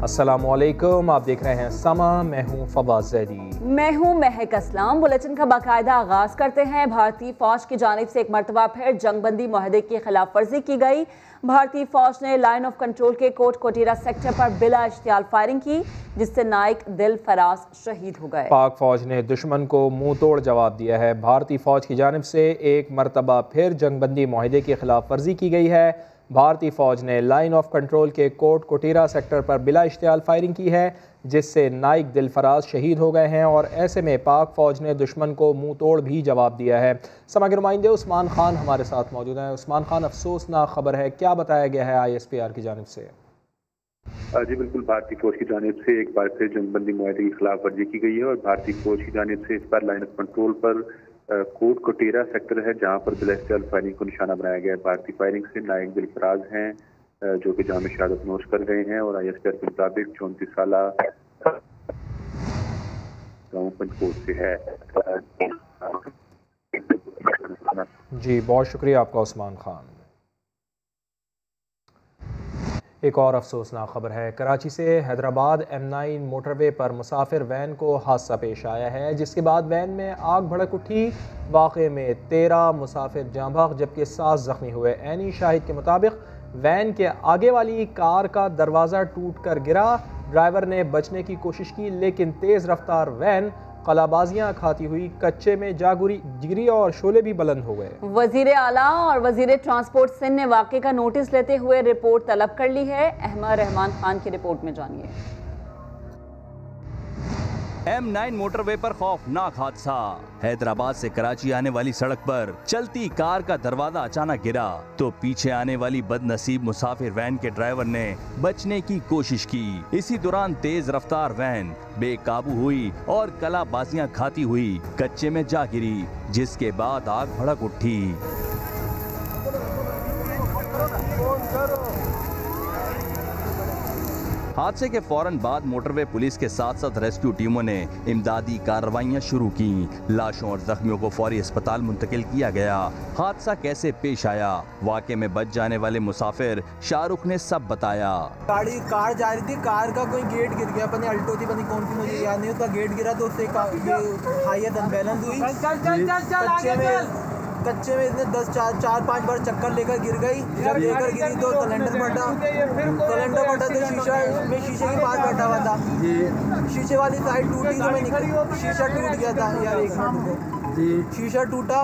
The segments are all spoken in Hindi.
अस्सलामुअलैकुम, आप देख रहे हैं समा। मैं हूं फवाद ज़ैदी। मैं हूं महक असलम। बुलेटिन का बाकायदा आगाज करते हैं। भारतीय फौज की जानिब से एक मरतबा फिर जंगबंदी मुआहदे की खिलाफ वर्जी की गई। भारतीय फौज ने लाइन ऑफ कंट्रोल के कोट कोटीरा सेक्टर पर बिला इश्तियाल फायरिंग की, जिससे नाइक दिल फराज शहीद हो गए। पाक फौज ने दुश्मन को मुंह तोड़ जवाब दिया है। भारतीय फौज की जानिब से एक मरतबा फिर जंगबंदी मुआहदे की खिलाफ वर्जी की गई है। भारतीय फौज ने लाइन ऑफ कंट्रोल के कोट कोटीरा सेक्टर पर बिला इश्तियाल फायरिंग की है, जिससे नाइक दिल फराज शहीद हो गए हैं। और ऐसे में पाक फौज ने दुश्मन को मुंह तोड़ भी जवाब दिया है। समा के नुमाइंदे उस्मान खान हमारे साथ मौजूद हैं। उस्मान खान, अफसोसनाक खबर है, क्या बताया गया है ISPR की जानिब से? जी बिल्कुल, भारतीय फौज की जानिब से एक बार फिर जंगबंदी मुआहदे की खिलाफ वर्जी की गई है और भारतीय फौज की जानिब से इस बार लाइन ऑफ कंट्रोल पर कोट कोटेरा सेक्टर है, जहां पर बिला इश्तियाल फायरिंग को निशाना बनाया गया है। भारतीय फायरिंग से नाइक दिल फराज हैं जो कि जाम शहादत नोश कर गए हैं और ISPR के मुताबिक 34 साल गाँव पंचकोट से है। जी, बहुत शुक्रिया आपका उस्मान खान। एक और अफसोसनाक खबर है। कराची से हैदराबाद M9 मोटरवे पर मुसाफिर वैन को हादसा पेश आया है, जिसके बाद वैन में आग भड़क उठी। वाक़े में 13 मुसाफिर जाँ बहक जबकि 7 ज़ख्मी हुए। ऐनी शाहिद के मुताबिक वैन के आगे वाली कार का दरवाज़ा टूट कर गिरा। ड्राइवर ने बचने की कोशिश की, लेकिन तेज़ रफ्तार वैन कलाबाजियाँ खाती हुई कच्चे में जा गिरी और शोले भी बुलंद हो गए। वजीर आला और वजीर ट्रांसपोर्ट सिंध ने वाक़े का नोटिस लेते हुए रिपोर्ट तलब कर ली है। अहमद रहमान खान की रिपोर्ट में जानिए। M9 मोटरवे पर खौफनाक हादसा। हैदराबाद से कराची आने वाली सड़क पर चलती कार का दरवाजा अचानक गिरा तो पीछे आने वाली बदनसीब मुसाफिर वैन के ड्राइवर ने बचने की कोशिश की। इसी दौरान तेज रफ्तार वैन बेकाबू हुई और कलाबाजियां खाती हुई कच्चे में जा गिरी, जिसके बाद आग भड़क उठी। हादसे के फौरन बाद मोटरवे पुलिस के साथ साथ रेस्क्यू टीमों ने इमदादी कार्रवाइयां शुरू की। लाशों और जख्मियों को फौरी अस्पताल मुंतकिल किया गया। हादसा कैसे पेश आया, वाक़े में बच जाने वाले मुसाफिर शाहरुख ने सब बताया। कार जा रही थी, कार का कोई गेट गिर गया, पता अल्टो थी, पता कौन सी, मुझे याद नहीं। उसका गेट गिरा तो उससे हाईएस्ट अनबैलेंस हुई। कच्चे में इसने 4-5 बार चक्कर लेकर गिर गई। जब लेकर गिरी तो सिलेंडर फटा तो शीशे के पास बैठा हुआ था। शीशे वाली साइड टूटी तो मैं निकल, शीशा टूट गया था यार। एक मिनट, शीशा टूटा,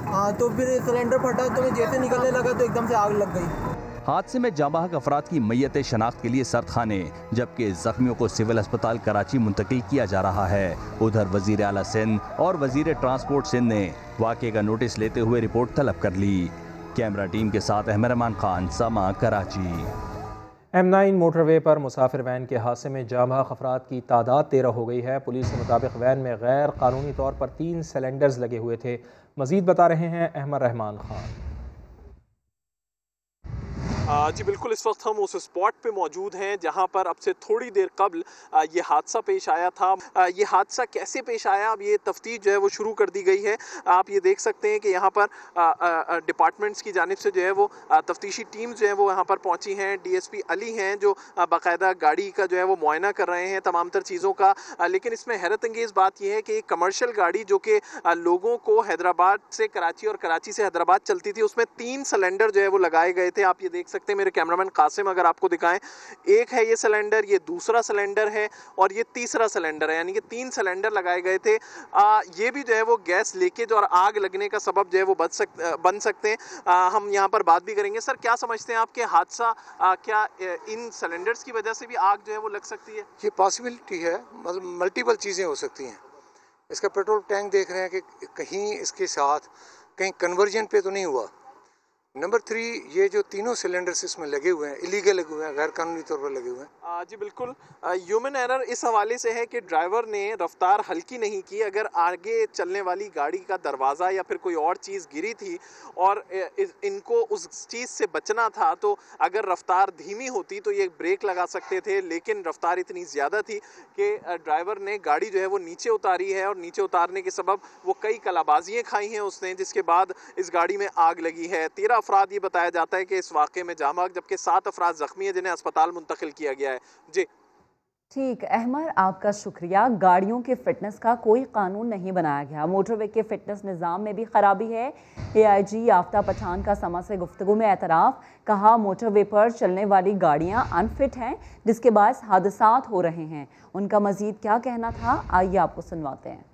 हाँ, तो फिर सिलेंडर फटा तो मैं जैसे निकलने लगा तो एकदम से आग लग गई। हादसे में जाँ बहक अफराद की मैयत शनाख्त के लिए सरखाने, जबकि जख्मियों को सिविल अस्पताल कराची मुंतकिल किया जा रहा है। उधर वजीर आला सिंध और वजीर ट्रांसपोर्ट सिंध ने वाक़े का नोटिस लेते हुए रिपोर्ट तलब कर ली। कैमरा टीम के साथ अहमद रहमान खान, समा, कराची। M9 मोटरवे पर मुसाफिर वैन के हादसे में जाँ बहक अफराद की तादाद 13 हो गई है। पुलिस के मुताबिक वैन में गैर कानूनी तौर पर 3 सिलेंडर्स लगे हुए थे। मजीद बता रहे हैं अहमद रहमान खान। जी बिल्कुल, इस वक्त हम उस स्पॉट पे मौजूद हैं जहां पर अब से थोड़ी देर कबल ये हादसा पेश आया था। ये हादसा कैसे पेश आया, अब ये तफ्तीश जो है वो शुरू कर दी गई है। आप ये देख सकते हैं कि यहाँ पर डिपार्टमेंट्स की जानिब से जो है वो तफ्तीशी टीम जो है वो यहाँ पर पहुँची हैं। DSP अली हैं जो बाकायदा गाड़ी का जो है वो मुआयना कर रहे हैं तमाम तर चीज़ों का। लेकिन इसमें हैरत अंगेज़ बात यह है कि एक कमर्शियल गाड़ी जो कि लोगों को हैदराबाद से कराची और कराची से हैदराबाद चलती थी, उसमें 3 सिलेंडर जो है वो लगाए गए थे। आप ये देख सकते हैं, मेरे कैमरामैन कासिम अगर आपको दिखाएं, एक है ये सिलेंडर, ये दूसरा सिलेंडर है और ये तीसरा सिलेंडर है, यानी कि 3 सिलेंडर लगाए गए थे। ये भी जो है वो गैस लीकेज और आग लगने का सबब जो है वो बन सकते हैं। हम यहाँ पर बात भी करेंगे। सर, क्या समझते हैं आपके हादसा क्या इन सिलेंडर्स की वजह से भी आग जो है वो लग सकती है? ये पॉसिबिलिटी है, मतलब मल्टीपल चीज़ें हो सकती हैं। इसका पेट्रोल टैंक देख रहे हैं कि कहीं इसके साथ कहीं कन्वर्जन पे तो नहीं हुआ। नंबर 3, ये जो तीनों सिलेंडर्स इसमें लगे हुए हैं, इलीगल लगे हुए हैं, गैर कानूनी तौर पर लगे हुए हैं। जी बिल्कुल, ह्यूमन एरर इस हवाले से है कि ड्राइवर ने रफ्तार हल्की नहीं की। अगर आगे चलने वाली गाड़ी का दरवाज़ा या फिर कोई और चीज़ गिरी थी और इनको उस चीज़ से बचना था, तो अगर रफ्तार धीमी होती तो ये ब्रेक लगा सकते थे। लेकिन रफ्तार इतनी ज़्यादा थी कि ड्राइवर ने गाड़ी जो है वो नीचे उतारी है और नीचे उतारने के सबब वो कई कलाबाजियाँ खाई हैं उसने, जिसके बाद इस गाड़ी में आग लगी है। 13 अफराद ये बताया जाता है कि इस वाक़े में जाँ बहक, जबकि 7 अफराद ज़ख्मी हैं जिन्हें अस्पताल मुंतकिल किया गया है। जी ठीक अहमद, आपका शुक्रिया। गाड़ियों के फिटनेस का कोई कानून नहीं बनाया गया, मोटरवे के फिटनेस निज़ाम में भी खराबी है। AIG याफ्ता पठान का समा से गुफ्तगू में एतराफ़, कहा मोटरवे पर चलने वाली गाड़ियां अनफिट हैं जिसके बायस हादसात हो रहे हैं। उनका मजीद क्या कहना था, आइए आपको सुनवाते हैं।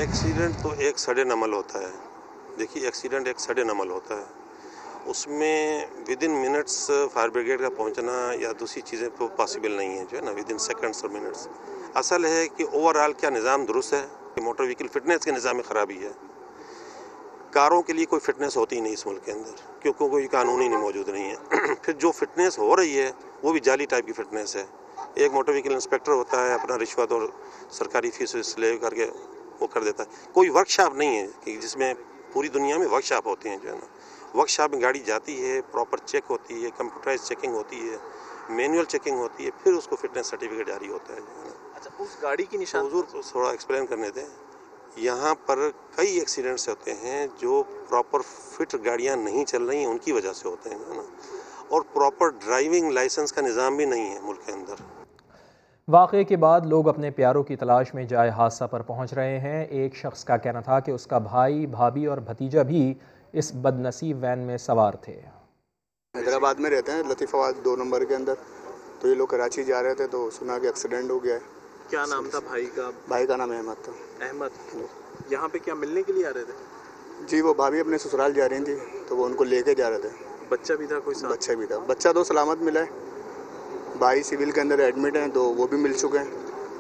एक्सीडेंट तो एक सडन अमल होता है। देखिए, एक्सीडेंट एक सडन अमल होता है, उसमें with in minutes fire brigade का पहुंचना या दूसरी चीज़ें तो पॉसिबल नहीं है, जो है ना, विद इन सेकंड्स और मिनट्स। असल है कि ओवरऑल क्या निज़ाम दुरुस्त है कि मोटर व्हीकल फिटनेस के निज़ाम में ख़राबी है। कारों के लिए कोई फिटनेस होती ही नहीं इस मुल्क के अंदर, क्योंकि कोई कानून ही नहीं मौजूद नहीं है। फिर जो फिटनेस हो रही है वो भी जाली टाइप की फिटनेस है। एक मोटर व्हीकल इंस्पेक्टर होता है, अपना रिश्वत और सरकारी फीस ले करके वो कर देता है। कोई वर्कशॉप नहीं है कि जिसमें पूरी दुनिया में वर्कशॉप होते हैं, जो है ना, वर्कशॉप में गाड़ी जाती है, प्रॉपर चेक होती है, कंप्यूटराइज चेकिंग होती है, मैनुअल चेकिंग होती है, फिर उसको फिटनेस सर्टिफिकेट जारी होता है। अच्छा, उस गाड़ी की निशान हुजूर थोड़ा एक्सप्लेन करने दें। यहाँ पर कई एक्सीडेंट्स होते हैं जो प्रॉपर फिट गाड़ियाँ नहीं चल रही हैं उनकी वजह से होते हैं, है ना, और प्रॉपर ड्राइविंग लाइसेंस का निज़ाम भी नहीं है मुल्क के अंदर। वाक़े के बाद लोग अपने प्यारों की तलाश में जाए हादसा पर पहुँच रहे हैं। एक शख्स का कहना था कि उसका भाई, भाभी और भतीजा भी इस बदनसीब वैन में सवार थे। हैदराबाद में रहते हैं, लतीफ़ाबाद 2 नंबर के अंदर। तो ये लोग कराची जा रहे थे तो सुना कि एक्सीडेंट हो गया है। क्या नाम था भाई का? भाई का नाम अहमद था। अहमद। यहाँ पे क्या मिलने के लिए आ रहे थे? जी, वो भाभी अपने ससुराल जा रही थी तो वो उनको लेके जा रहे थे। बच्चा भी था कोई साथ? बच्चा भी था। बच्चा तो सलामत मिला है, भाई सिविल के अंदर एडमिट हैं तो वो भी मिल चुके हैं,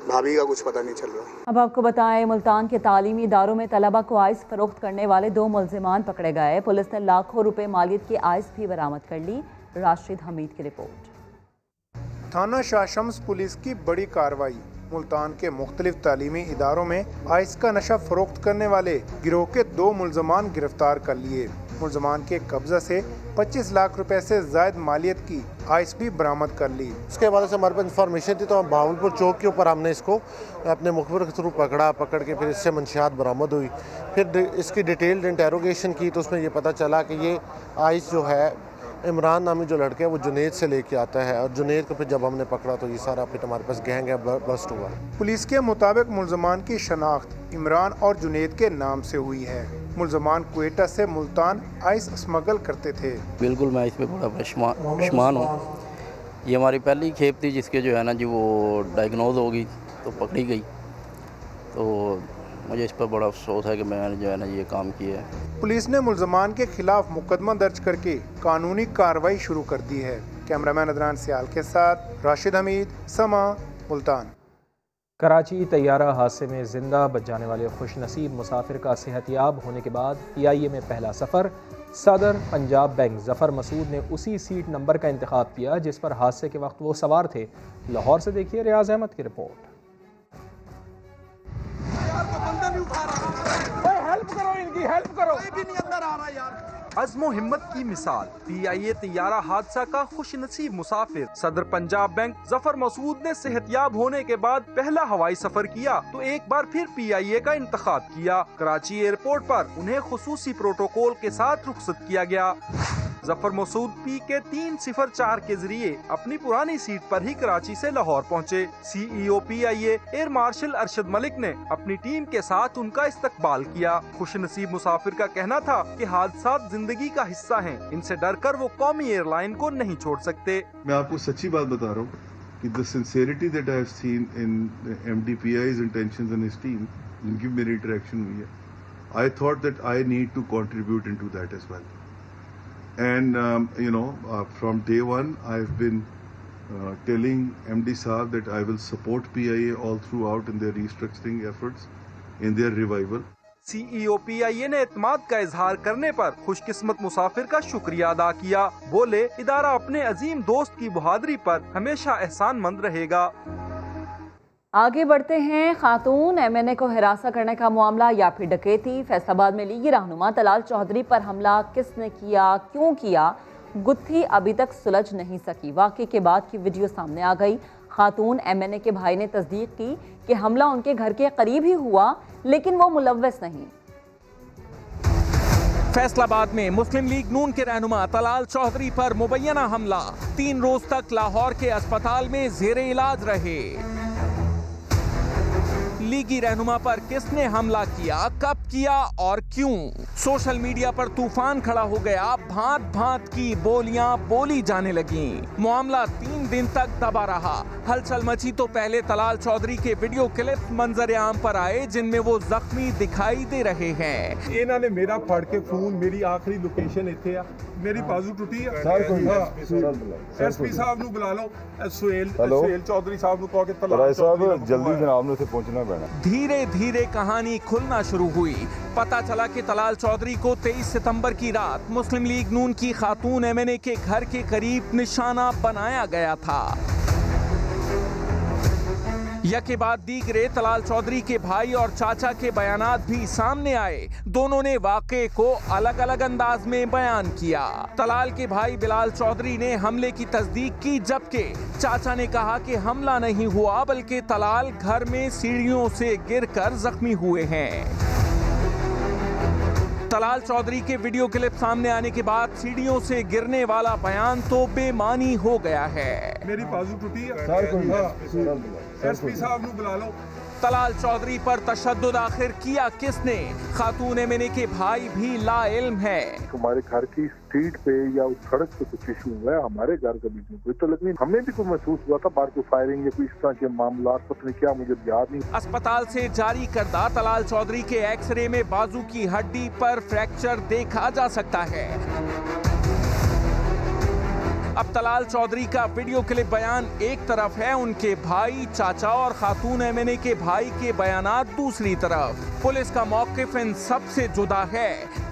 भाभी का कुछ पता नहीं चल रहा। अब आपको बताएं, मुल्तान के तालीमी इदारों में तलबा को आइस फरोख्त करने वाले 2 मुल्जिमान पकड़े गए। पुलिस ने लाखों रुपए मालियत की आइस भी बरामद कर ली। राशिद हमीद की रिपोर्ट। थाना शाहशम्स पुलिस की बड़ी कार्रवाई। मुल्तान के मुख्तलिफ तालीमी इदारों में आइस का नशा फरोख्त करने वाले गिरोह के 2 मुल्जमान गिरफ्तार कर लिए। मुल्जमान के कब्जा से 25 लाख रुपए से ज़ायद मालियत की आइस भी बरामद कर ली। उसके बाद से हमारे पास इन्फॉर्मेशन थी तो हम भावलपुर चौक के ऊपर हमने इसको अपने मुखबिर के थ्रू पकड़ के फिर इससे मंशियात बरामद हुई। फिर इसकी डिटेल्ड इंटेरोगेशन की तो उसमें ये पता चला कि ये आइस जो है इमरान नामी जो लड़के हैं वो जुनेद से लेके आता है, और जुनेद को फिर जब हमने पकड़ा तो ये सारा फिर हमारे पास गैंग है बस्ट हुआ। पुलिस के मुताबिक मुल्जमान की शनाख्त इमरान और जुनेद के नाम से हुई है। मुल्जमान क्वेटा से मुल्तान आइस स्मगल करते थे। बिल्कुल, मैं इस पर बड़ा परेशान हूँ। ये हमारी पहली खेप थी जिसके जो है ना जी वो डायग्नोज होगी तो पकड़ी गई, तो मुझे इस पर बड़ा अफसोस है कि मैंने जो है ना ये काम किया है। पुलिस ने मुल्जमान के खिलाफ मुकदमा दर्ज करके कानूनी कार्रवाई शुरू कर दी है। कैमरामैन अदनान सियाल के साथ राशिद हमीद, समा, मुल्तान। कराची तैयारा हादसे में जिंदा बच जाने वाले खुशनसीब मुसाफिर का सेहतियाब होने के बाद PIA में पहला सफ़र। सदर पंजाब बैंक ज़फ़र मसूद ने उसी सीट नंबर का इंतखाब किया जिस पर हादसे के वक्त वो सवार थे। लाहौर से देखिए रियाज अहमद की रिपोर्ट। अज़्मो हिम्मत की मिसाल, PIA तैयारा हादसा का खुशनसीब मुसाफिर सदर पंजाब बैंक ज़फ़र मसूद ने सेहतियाब होने के बाद पहला हवाई सफर किया तो एक बार फिर PIA का इंतखाब किया। कराची एयरपोर्ट पर उन्हें खुसूसी प्रोटोकॉल के साथ रुखसत किया गया। ज़फ़र मसूद PK 304 के जरिए अपनी पुरानी सीट पर ही कराची से लाहौर पहुँचे। CEO PIA air marshal Arshad Malik ने अपनी टीम के साथ उनका इस्तकबाल किया। खुशनसीब मुसाफिर का कहना था कि हादसात जिंदगी का हिस्सा हैं, इनसे डरकर वो कौमी एयरलाइन को नहीं छोड़ सकते। मैं आपको सच्ची बात बता रहा हूँ कि the sincerity that I have seen in MD PI's intentions and his team, जिनकी मेरी इंटरेक्शन हुई है, I thought that I need to contribute into that as well. And from day one I've been telling MD Saab that I will support PIA all throughout in their restructuring efforts, in their revival. CEO PIA ने एतमाद का इजहार करने पर खुशकिस्मत मुसाफिर का शुक्रिया अदा किया। बोले, इदारा अपने अजीम दोस्त की बहादुरी पर हमेशा एहसानमंद रहेगा। आगे बढ़ते हैं। खातून MNA को हिरासा करने का मामला या फिर डकैती। फैसलाबाद में लीगी रहनुमा तलाल चौधरी पर हमला किसने किया, क्यों किया, गुत्थी अभी तक सुलझ नहीं सकी। वाक़े के बाद की वीडियो सामने आ गई। खातून MNA के भाई ने तस्दीक की कि हमला उनके घर के करीब ही हुआ, लेकिन वो मुलव्वस नहीं। फैसलाबाद में मुस्लिम लीग नून के रहनुमा तलाल चौधरी पर मुबैना हमला, 3 रोज तक लाहौर के अस्पताल में जेरे इलाज रहे। लीगी रहनुमा पर किसने हमला किया, कब किया और क्यों? सोशल मीडिया पर तूफान खड़ा हो गया, भांत भांत की बोलियां बोली जाने लगी। मामला 3 दिन तक दबा रहा। हलचल मची तो पहले तलाल चौधरी के वीडियो क्लिप मंजर आम पर आए, जिनमें वो जख्मी दिखाई दे रहे हैं। इन्होंने मेरा फड़ के फोन, मेरी आखिरी लोकेशन इत्थे आ, मेरी बाजू टुटी है। एसपी साहब नु बुला लो, सुहेल चौधरी साहब नु कहो कि तलाल साहब जल्दी जनाब ने पहुंचना पैना। धीरे धीरे कहानी खुलना शुरू हुई। पता चला कि तलाल चौधरी को 23 सितंबर की रात मुस्लिम लीग नून की खातून एमएनए के घर के करीब निशाना बनाया गया था। यके बाद दीगरे तलाल चौधरी के भाई और चाचा के बयानात भी सामने आए। दोनों ने वाक़े को अलग अलग अंदाज में बयान किया। तलाल के भाई बिलाल चौधरी ने हमले की तस्दीक की, जबकि चाचा ने कहा कि हमला नहीं हुआ बल्कि तलाल घर में सीढ़ियों से गिरकर जख्मी हुए हैं। तलाल चौधरी के वीडियो क्लिप सामने आने के बाद सीढ़ियों से गिरने वाला बयान तो बेमानी हो गया है। मेरी बाजू टूटी है, एसपी साहब नु बुला लो। तलाल चौधरी पर तशद्दुद आखिर किया किसने? खातून एमएनए के भाई भी लाइल्म है। हमारे घर की स्ट्रीट पे या उस सड़क पे कुछ इशू हुआ है, हमारे घर के बीच में कोई तो नहीं। हमें भी कोई महसूस हुआ था बाहर कोई फायरिंग या कोई इस तरह के मामला, पता नहीं क्या, मुझे याद नहीं। अस्पताल से जारी करदा तलाल चौधरी के एक्सरे में बाजू की हड्डी पर फ्रैक्चर देखा जा सकता है। अब तलाल चौधरी का वीडियो क्लिप बयान एक तरफ है, उनके भाई, चाचा और खातून एमएनए के भाई के बयानात दूसरी तरफ। पुलिस का मौक़िफ़ इन सब से जुदा है।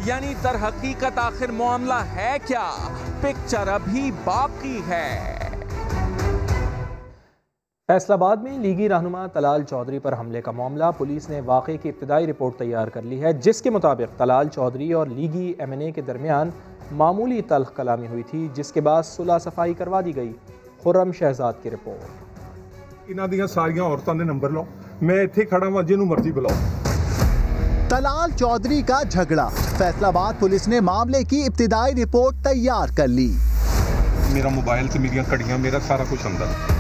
यानी दर हकीकत आखिर मामला है क्या? पिक्चर अभी बाकी है। फैसलाबाद में लीगी रहनुमा तलाल चौधरी पर हमले का मामला, पुलिस ने वाक़े की इब्तिदाई रिपोर्ट तैयार कर ली है, जिसके मुताबिक तलाल चौधरी और लीगी एमएनए के दरमियान मामूली तल्ख कलामी हुई थी, जिसके बाद सुलह सफाई करवा दी गई। खुर्रम शहजाद की रिपोर्ट। इन्हां दियां सारियां औरतां दे नंबर लो, मैं इत्थे खड़ा हां, जिन्हों मर्जी बुलाओ। तलाल चौधरी का झगड़ा, फैसलाबाद पुलिस ने मामले की इब्तिदाई रिपोर्ट तैयार कर ली। मेरा मोबाइल से मेरी घड़ियां, मेरा सारा कुछ अंदर।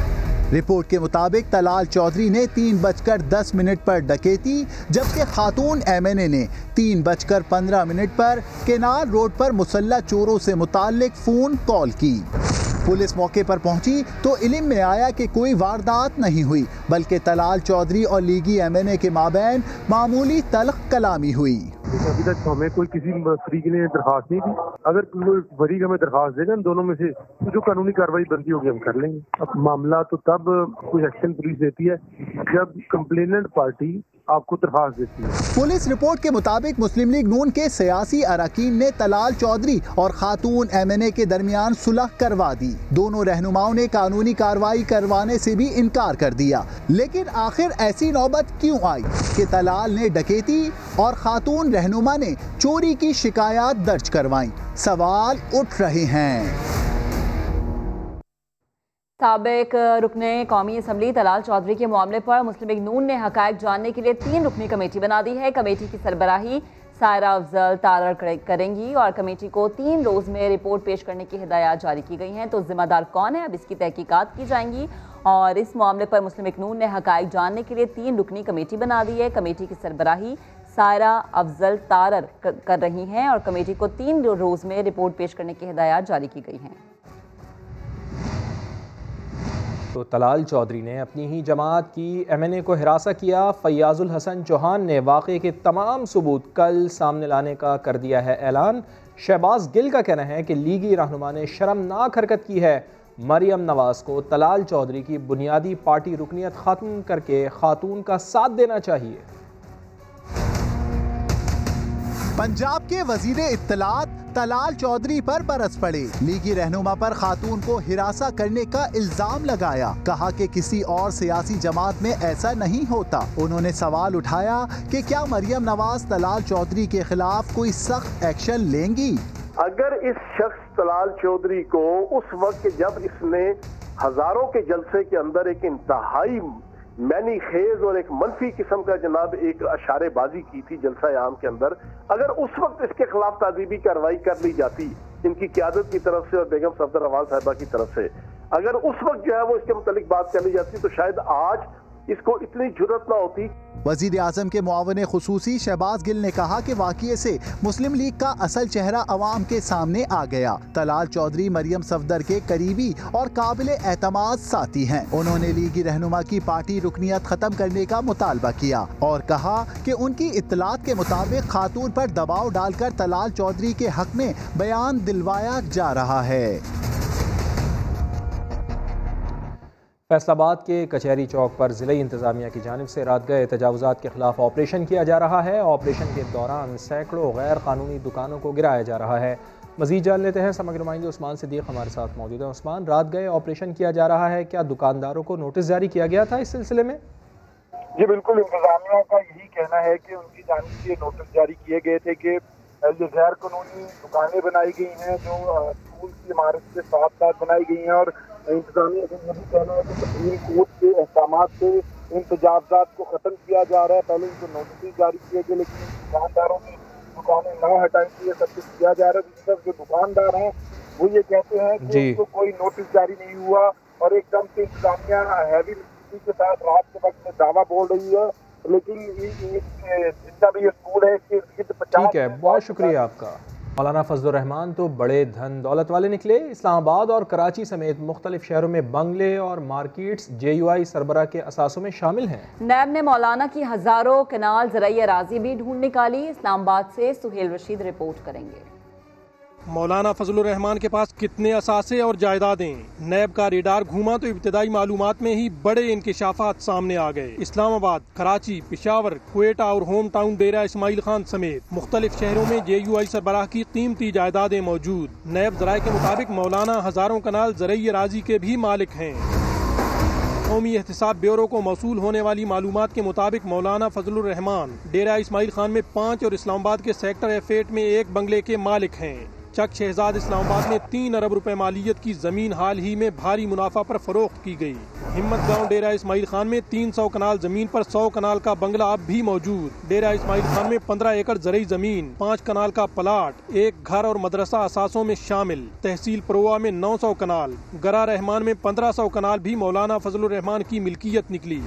रिपोर्ट के मुताबिक तलाल चौधरी ने 3:10 पर डकैती, जबकि खातून एमएनए ने 3:15 पर केनाल रोड पर मुसल्ला चोरों से मुताल्लिक फोन कॉल की। पुलिस मौके पर पहुंची तो इल्म में आया कि कोई वारदात नहीं हुई, बल्कि तलाल चौधरी और लीगी एमएनए के माबैन मामूली तल्ख कलामी हुई। अभी तक हमें कोई किसी फरीक ने दरखास्त नहीं दी। अगर कोई फरीक हमें दरखास्त देगा, इन दोनों में से जो कानूनी कार्रवाई बनती होगी हम कर लेंगे। अब मामला तो तब कोई एक्शन पुलिस देती है जब कंप्लेनेंट पार्टी आपको दरखास्त देती है। पुलिस रिपोर्ट के मुताबिक मुस्लिम लीग नून के सियासी अरकान ने तलाल चौधरी और खातून एमएनए के दरमियान सुलह करवा दी। दोनों रहनुमाओं ने कानूनी कार्रवाई करवाने से भी इनकार कर दिया। लेकिन आखिर ऐसी नौबत क्यों आई कि तलाल ने डकैती और खातून रहनुमा ने चोरी की शिकायत दर्ज करवाई? सवाल उठ रहे हैं। साबिक रुकने कौमी असम्बली तलाल चौधरी के मामले पर मुस्लिम लीग नून ने हकायक जानने के लिए 3 रुकनी कमेटी बना दी है। कमेटी की सरबराही सायरा अफजल तारर करेंगी और कमेटी को 3 रोज में रिपोर्ट पेश करने की हिदायत जारी की गई हैं। तो जिम्मेदार कौन है, अब इसकी तहकीकात की जाएंगी। और इस मामले पर मुस्लिम लीग नून ने हकायक जानने के लिए 3 रुकनी कमेटी बना दी है। कमेटी की सरबराही सायरा अफजल तारर कर रही हैं और कमेटी को 3 रोज में रिपोर्ट पेश करने की हिदायत जारी की गई हैं। तो तलाल चौधरी ने अपनी ही जमात की एमएनए को हिरासा किया। फैयाजुल हसन चौहान ने वाक़े के तमाम सबूत कल सामने लाने का कर दिया है ऐलान। शहबाज गिल का कहना है कि लीगी रहनुमा ने शर्मनाक हरकत की है। मरियम नवाज को तलाल चौधरी की बुनियादी पार्टी रुकनियत ख़त्म करके खातून का साथ देना चाहिए। पंजाब के वजीर इत्तलात तलाल चौधरी पर बरस पड़े। लीगी रहनुमा पर खातून को हिरासा करने का इल्जाम लगाया। कहा कि किसी और सियासी जमात में ऐसा नहीं होता। उन्होंने सवाल उठाया कि क्या मरियम नवाज तलाल चौधरी के खिलाफ कोई सख्त एक्शन लेंगी? अगर इस शख्स तलाल चौधरी को उस वक्त जब इसने हजारों के जलसे के अंदर एक इंतहाई मैनी खेज और एक मनफी किस्म का जनाब एक अशारेबाजी की थी जलसा आम के अंदर, अगर उस वक्त इसके खिलाफ तादीबी कार्रवाई कर ली जाती इनकी क़यादत की तरफ से और बेगम सफदर अवाल साहिबा की तरफ से, अगर उस वक्त जो है वो इसके मुतालिक बात कर ली जाती तो शायद आज इसको इतनी जुर्रत ना होती। वज़ीर आज़म के मुआविन खुसूसी शहबाज गिल ने कहा कि वाक़ये से मुस्लिम लीग का असल चेहरा अवाम के सामने आ गया। तलाल चौधरी मरियम सफदर के करीबी और काबिल एतमाद साथी हैं। उन्होंने लीगी रहनुमा की पार्टी रुकनियत खत्म करने का मुतालबा किया और कहा कि उनकी इत्तलात के मुताबिक खातून पर दबाव डालकर तलाल चौधरी के हक में बयान दिलवाया जा रहा है। फैसलाबाद के कचहरी चौक पर ज़िला इंतज़ामिया की जानिब से रात गए तजावुज़ात के खिलाफ ऑपरेशन किया जा रहा है। ऑपरेशन के दौरान सैकड़ों गैर कानूनी दुकानों को गिराया जा रहा है। मज़ीद जान लेते हैं, समग्र नुमाइंदे उस्मान सिद्दीक हमारे साथ मौजूद हैं। उस्मान, रात गए ऑपरेशन किया जा रहा है, क्या दुकानदारों को नोटिस जारी किया गया था इस सिलसिले में? जी बिल्कुल, इंतजामिया का यही कहना है कि उनकी जानिब से नोटिस जारी किए गए थे कि ये गैर कानूनी दुकानें बनाई गई हैं जो स्कूल की इमारत के साथ साथ बनाई गई हैं, और इंतजामिया का यही कहना है कि सुप्रीम कोर्ट के अहकामात से इन तजावुज़ात को ख़त्म किया जा रहा है। पहले इनको नोटिस जारी किए गए लेकिन दुकानदारों की दुकानें ना हटाई थी, ये सब कुछ किया जा रहा है। दूसरी तरफ जो दुकानदार हैं वो ये कहते हैं कि उनको कोई नोटिस जारी नहीं हुआ और एकदम से इंतजामिया हैवी के साथ रात के वक्त में दावा बोल रही है, लेकिन जितना भी ये स्कूल है इसके ठीक है, बहुत शुक्रिया आपका। मौलाना फजलुर रहमान तो बड़े धन दौलत वाले निकले। इस्लामाबाद और कराची समेत मुख्तलिफ शहरों में बंगले और मार्केट्स JUI सरबराह के असासों में शामिल हैं। नैब ने मौलाना की हजारों कनाल ज़राई अराज़ी भी ढूंढ निकाली। इस्लामाबाद से सुहेल रशीद रिपोर्ट करेंगे। मौलाना फजलुर रहमान के पास कितने असासे और जायदादें? नैब का रेडार घूमा तो इब्तदाई मालूमात में ही बड़े इंकिशाफात सामने आ गए। इस्लामाबाद, कराची, पेशावर, क्वेटा और होम टाउन डेरा इस्माइल खान समेत मुख्तलिफ शहरों में JUI सरबराह की कीमती जायदादें मौजूद। नैब ज़राए के मुताबिक मौलाना हजारों कनाल ज़राई अराज़ी के भी मालिक हैं। कौमी एहतिसाब ब्यूरो को मौसूल होने वाली मालूमात के मुताबिक मौलाना फजलुर रहमान डेरा इस्माइल खान में 5 और इस्लामाबाद के सेक्टर F8 में 1 बंगले के मालिक हैं। चक शहजाद इस्लामाबाद में 3 अरब रुपए मालियत की जमीन हाल ही में भारी मुनाफा पर फरोख्त की गई। हिम्मत गांव डेरा इस्माइल खान में 300 कनाल जमीन पर 100 कनाल का बंगला अब भी मौजूद। डेरा इस्माइल खान में 15 एकड़ ज़रई जमीन, 5 कनाल का प्लाट, 1 घर और मदरसा असासों में शामिल। तहसील परोआ में 900 कनाल, गरा रहमान में 1500 कनाल भी मौलाना फजलुर रहमान की मिल्कियत निकली।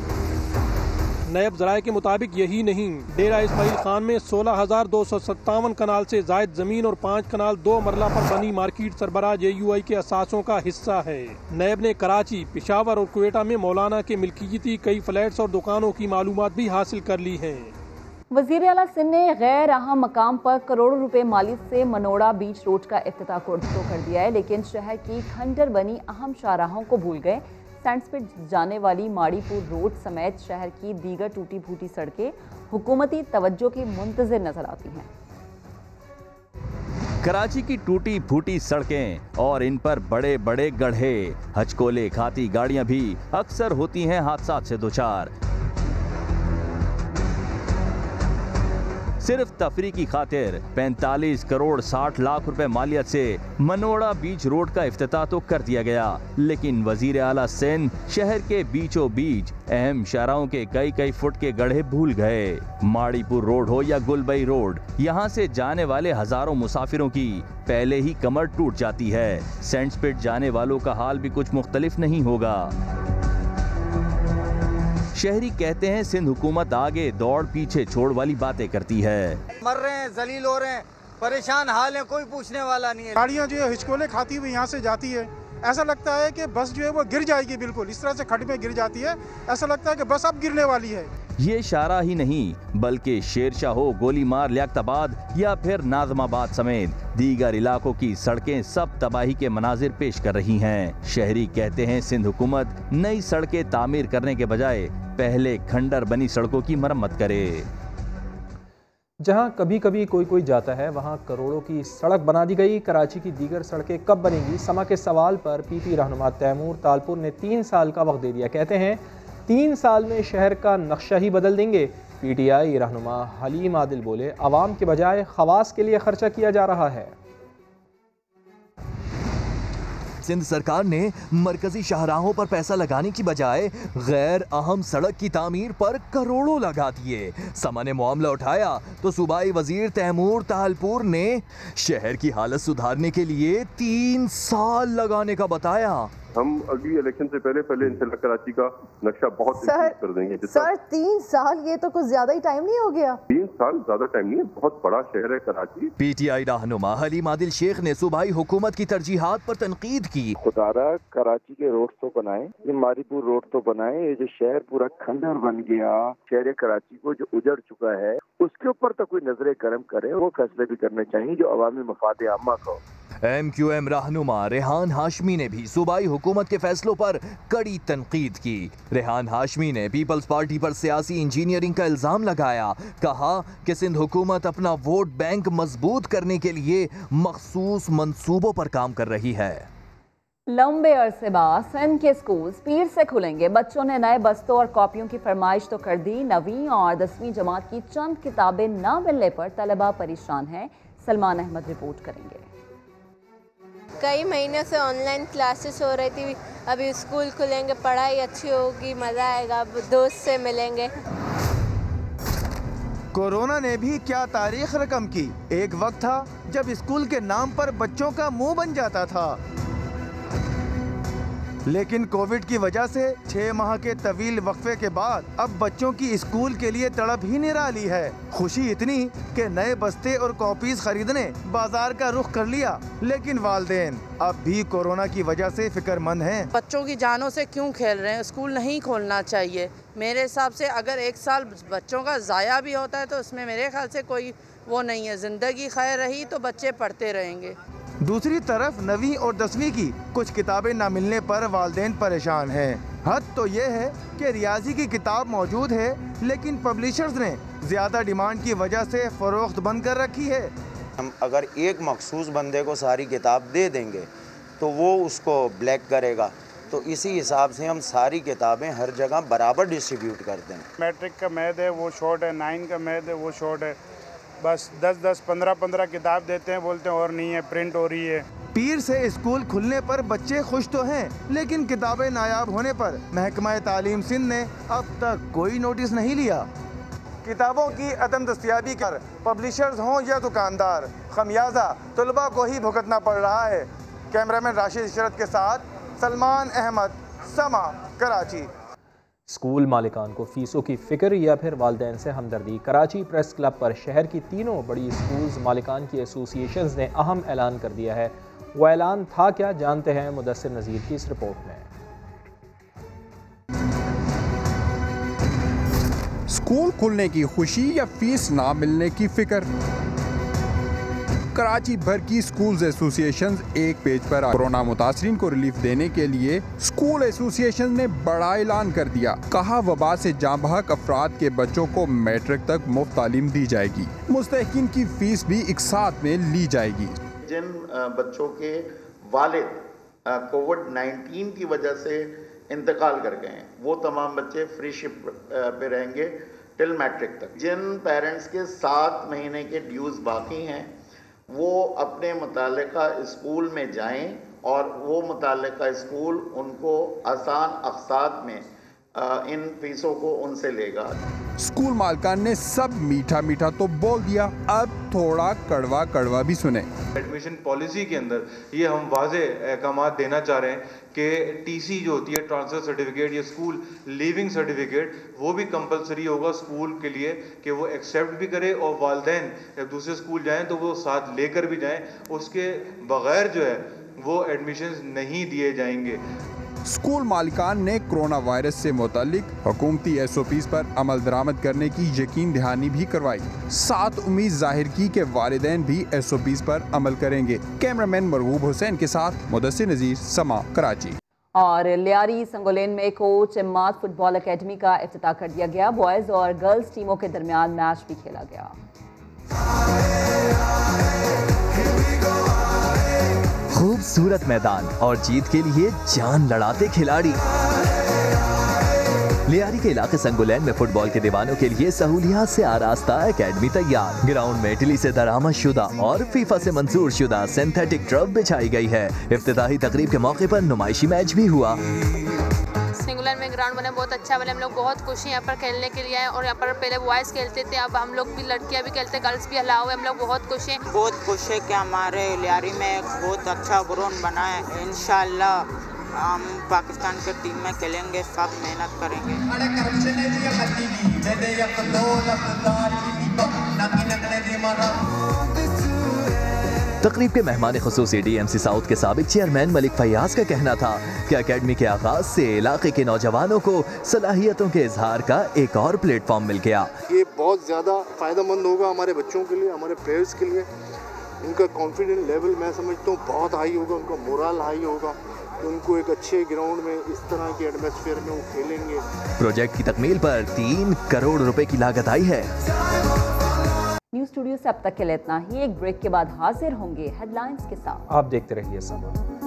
नैब ज़राए के मुताबिक यही नहीं, डेरा इस्माइल खान में 16,257 कनाल से जायद जमीन और 5 कनाल 2 मरला पर बनी मार्केट सरबराह JUI के असासों का हिस्सा है। नैब ने कराची, पेशावर और क्वेटा में मौलाना के मिल्कियती कई फ्लैट्स और दुकानों की मालूमात भी हासिल कर ली है। वज़ीर आला सिंध ने गैर अहम मकाम पर करोड़ों रुपए मालियत से मनोड़ा बीच रोड का इफ्तिताह कर दिया है, लेकिन शहर की खंडर बनी अहम शाहराहों को भूल गए। सैंडस्पिट जाने वाली माड़ीपुर रोड समेत शहर की दीगर टूटी फूटी सड़कें हुकूमती तवज्जो की मुंतज़िर नजर आती हैं। कराची की टूटी फूटी सड़कें और इन पर बड़े बड़े गड्ढे, हचकोले खाती गाड़ियां भी अक्सर होती हैं हादसात से दोचार। सिर्फ तफरी की खातिर 45 करोड़ 60 लाख रुपए मालियत से मनोड़ा बीच रोड का इफ्तिताह तो कर दिया गया, लेकिन वजीर आला सिंध शहर के बीचों बीच अहम शाहराहों के कई फुट के गड्ढे भूल गए। माड़ीपुर रोड हो या गुलबई रोड, यहाँ से जाने वाले हजारों मुसाफिरों की पहले ही कमर टूट जाती है। सैंडस्पिट जाने वालों का हाल भी कुछ मुख्तलिफ नहीं होगा। शहरी कहते हैं सिंध हुकूमत आगे दौड़ पीछे छोड़ वाली बातें करती है। मर रहे हैं, जलील हो रहे हैं, परेशान हाल है, कोई पूछने वाला नहीं है। गाड़ियाँ जो है हिचकोले खाती हुई यहाँ से जाती है, ऐसा लगता है कि बस जो है वो गिर जाएगी, बिल्कुल इस तरह से खड्ड में गिर जाती है, ऐसा लगता है कि बस अब गिरने वाली है। ये शाहरा ही नहीं बल्कि शेरशाह हो, गोलीमार, लियाकताबाद या फिर नाज़माबाद समेत दीगर इलाकों की सड़कें सब तबाही के मनाजिर पेश कर रही हैं। शहरी कहते हैं सिंध हुकूमत नई सड़कें तामीर करने के बजाय पहले खंडर बनी सड़कों की मरम्मत करे। जहां कभी कभी कोई जाता है वहां करोड़ों की सड़क बना दी गई। कराची की दीगर सड़कें कब बनेंगी? समा के सवाल पर PP रहनुमा तैमूर तालपुर ने 3 साल का वक्त दे दिया। कहते हैं 3 साल में शहर का नक्शा ही बदल देंगे। PTI रहनुमा हलीम आदिल बोले अवाम के बजाय खवास के लिए खर्चा किया जा रहा है। सिंध सरकार ने मरकजी शाहराहों पर पैसा लगाने की बजाय गैर अहम सड़क की तामीर पर करोड़ों लगा दिए। समा ने मामला उठाया तो सूबाई वजीर तैमूर तालपुर ने शहर की हालत सुधारने के लिए 3 साल लगाने का बताया। हम अगली इलेक्शन से पहले इंशाल्लाह कराची का नक्शा बहुत कर देंगे। सर 3 साल, ये तो कुछ ज्यादा ही टाइम नहीं हो गया? 3 साल ज्यादा टाइम नहीं है, बहुत बड़ा शहर है कराची। PTI रहनुमा हलीम आदिल शेख ने सूबाई हुकूमत की तरजीहात पर तनकीद की। खुदारा कराची के रोड तो बनाए, ये मारीपुर रोड तो बनाए, ये जो शहर पूरा खंडर बन गया, शहर कराची को जो उजड़ चुका है, उसके ऊपर तो कोई नजरे करम करे, वो फैसले भी करने चाहिए जो अवामी मफाद आमा को। MQM रहनुमा रेहान हाशमी ने भी सूबाई हुकूमत के फैसलों पर कड़ी तनकीद की। रेहान हाशमी ने पीपल्स पार्टी पर सियासी इंजीनियरिंग का इल्जाम लगाया। कहा कि सिंध हुकूमत अपना वोट बैंक मजबूत करने के लिए मखसूस मंसूबों पर काम कर रही है। लंबे अरसे बाद सिंध के स्कूल पीर से खुलेंगे। बच्चों ने नए बस्तों और कॉपियों की फरमाइश तो कर दी, 9वीं और 10वीं जमात की चंद किताबें ना मिलने पर तलबा परेशान हैं। सलमान अहमद रिपोर्ट करेंगे। कई महीनों से ऑनलाइन क्लासेस हो रही थी, अभी स्कूल खुलेंगे, पढ़ाई अच्छी होगी, मज़ा आएगा, दोस्त से मिलेंगे। कोरोना ने भी क्या तारीख रकम की। एक वक्त था जब स्कूल के नाम पर बच्चों का मुंह बन जाता था, लेकिन कोविड की वजह से 6 माह के तवील वक्फे के बाद अब बच्चों की स्कूल के लिए तड़प ही निराली है। खुशी इतनी कि नए बस्ते और कॉपीज खरीदने बाजार का रुख कर लिया, लेकिन वालिदैन अब भी कोरोना की वजह से फिक्रमंद हैं। बच्चों की जानों से क्यों खेल रहे हैं? स्कूल नहीं खोलना चाहिए। मेरे हिसाब से अगर 1 साल बच्चों का ज़ाया भी होता है तो उसमें मेरे ख्याल से कोई वो नहीं है। ज़िंदगी खैर रही तो बच्चे पढ़ते रहेंगे। दूसरी तरफ 9वीं और 10वीं की कुछ किताबें न मिलने पर वालिदैन परेशान हैं। हद तो ये है कि रियाजी की किताब मौजूद है, लेकिन पब्लिशर्स ने ज़्यादा डिमांड की वजह से फ़रोख्त बंद कर रखी है। हम अगर एक मखसूस बंदे को सारी किताब दे देंगे तो वो उसको ब्लैक करेगा, तो इसी हिसाब से हम सारी किताबें हर जगह बराबर डिस्ट्रीब्यूट करते हैं। मैट्रिक का मैथ है वो शॉर्ट है, 9 का मैथ है वो शॉर्ट है, बस 10-10, 15-15 किताब देते हैं, बोलते हैं और नहीं है, प्रिंट हो रही है। पीर से स्कूल खुलने पर बच्चे खुश तो हैं, लेकिन किताबें नायाब होने पर महकमा तालीम सिंध ने अब तक कोई नोटिस नहीं लिया। किताबों की अदम दस्तयाबी कर पब्लिशर्स हों या दुकानदार, खमियाजा तलबा को ही भुगतना पड़ रहा है। कैमरामैन राशिद इशरत के साथ सलमान अहमद, समा, कराची। स्कूल मालिकान को फीसों की फ़िक्र या फिर वालिदैन से हमदर्दी। कराची प्रेस क्लब पर शहर की तीनों बड़ी स्कूल्स मालिकान की एसोसिएशंस ने अहम ऐलान कर दिया है। वो ऐलान था क्या, जानते हैं मुदस्सिर नज़ीर की इस रिपोर्ट में। स्कूल खुलने की खुशी या फीस ना मिलने की फिक्र। कराची भर की स्कूल्स एसोसिएशंस एक पेज पर कोरोना मुतासरीन को रिलीफ देने के लिए स्कूल एसोसिएशन ने बड़ा ऐलान कर दिया। कहा वबा से जाँ बहक अफराद के बच्चों को मैट्रिक तक मुफ्त तालीम दी जाएगी, मुस्तहिकीन की फीस भी एक साथ में ली जाएगी। जिन बच्चों के वालिद कोविड-19 की वजह से इंतकाल कर गए हैं, वो तमाम बच्चे फ्री शिप पे रहेंगे टिल मैट्रिक तक। जिन पेरेंट्स के 7 महीने के ड्यूज बाकी हैं, वो अपने मुतालिका स्कूल में जाएं और वो मुतालिका स्कूल उनको आसान अक़सात में इन फीसों को उनसे लेगा। स्कूल मालिकान ने सब मीठा मीठा तो बोल दिया, अब थोड़ा कड़वा कड़वा भी सुने। एडमिशन पॉलिसी के अंदर ये हम वाज़े अहकाम देना चाह रहे हैं कि टीसी जो होती है, ट्रांसफ़र सर्टिफिकेट या स्कूल लीविंग सर्टिफिकेट, वो भी कंपलसरी होगा स्कूल के लिए कि वो एक्सेप्ट भी करे और वालिदैन जब दूसरे स्कूल जाएं तो वो साथ लेकर भी जाएं। उसके बगैर जो है वो एडमिशन्स नहीं दिए जाएंगे। स्कूल मालिकान ने कोरोना वायरस से मुतालिक हुकूमती SOPs पर अमल दरामद करने की यकीन दहानी भी करवाई। साथ उम्मीद जाहिर की कि वालिदैन भी SOPs पर अमल करेंगे। कैमरामैन मरगूब हुसैन के साथ मुदस्सिर नज़ीर, समा, कराची। और लियारी संगोलेन में कोच इम्माद फुटबॉल अकेडमी का इफ्तिताह कर दिया गया। बॉयज़ और गर्ल्स टीमों के दरमियान मैच भी खेला गया। खूबसूरत मैदान और जीत के लिए जान लड़ाते खिलाड़ी। लियारी के इलाके संगुलैन में फुटबॉल के दीवानों के लिए सहूलियात से आरास्ता एकेडमी तैयार। ग्राउंड में इटली से दरामद शुदा और फीफा से मंजूर शुदा सिंथेटिक टर्फ बिछाई गई है। इफ्तिताही तकरीब के मौके पर नुमाइशी मैच भी हुआ। सिंगुलर में ग्राउंड बना बहुत अच्छा बना, हम लोग बहुत खुश हैं यहाँ पर खेलने के लिए आए। और यहाँ पर पहले बॉयज़ खेलते थे, अब हम लोग भी लड़कियाँ भी खेलते, गर्ल्स भी अलाउ है। हम लोग बहुत खुश हैं। बहुत खुश है कि हमारे लियारी में बहुत अच्छा ग्राउंड बना है। इंशाल्लाह हम पाकिस्तान के टीम में खेलेंगे, सब मेहनत करेंगे। तकरीब के मेहमान खुसूसी DMC साउथ के साबिक चेयरमैन मलिक फयाज का कहना था कि अकेडमी के आगाज से इलाके के नौजवानों को सलाहियतों के इजहार का एक और प्लेटफॉर्म मिल गया। ये बहुत ज़्यादा फ़ायदेमंद होगा हमारे बच्चों के लिए, हमारे प्लेयर्स के लिए। उनका कॉन्फिडेंस लेवल मैं समझता हूँ बहुत हाई होगा, उनका मोरल हाई होगा। उनको एक अच्छे ग्राउंड में इस तरह के एटमॉस्फेयर में वो खेलेंगे। प्रोजेक्ट की तकमील पर 3 करोड़ रुपए की लागत आई है। न्यूज़ स्टूडियो से अब तक के लिए इतना ही। एक ब्रेक के बाद हाजिर होंगे हेडलाइंस के साथ। आप देखते रहिए समा।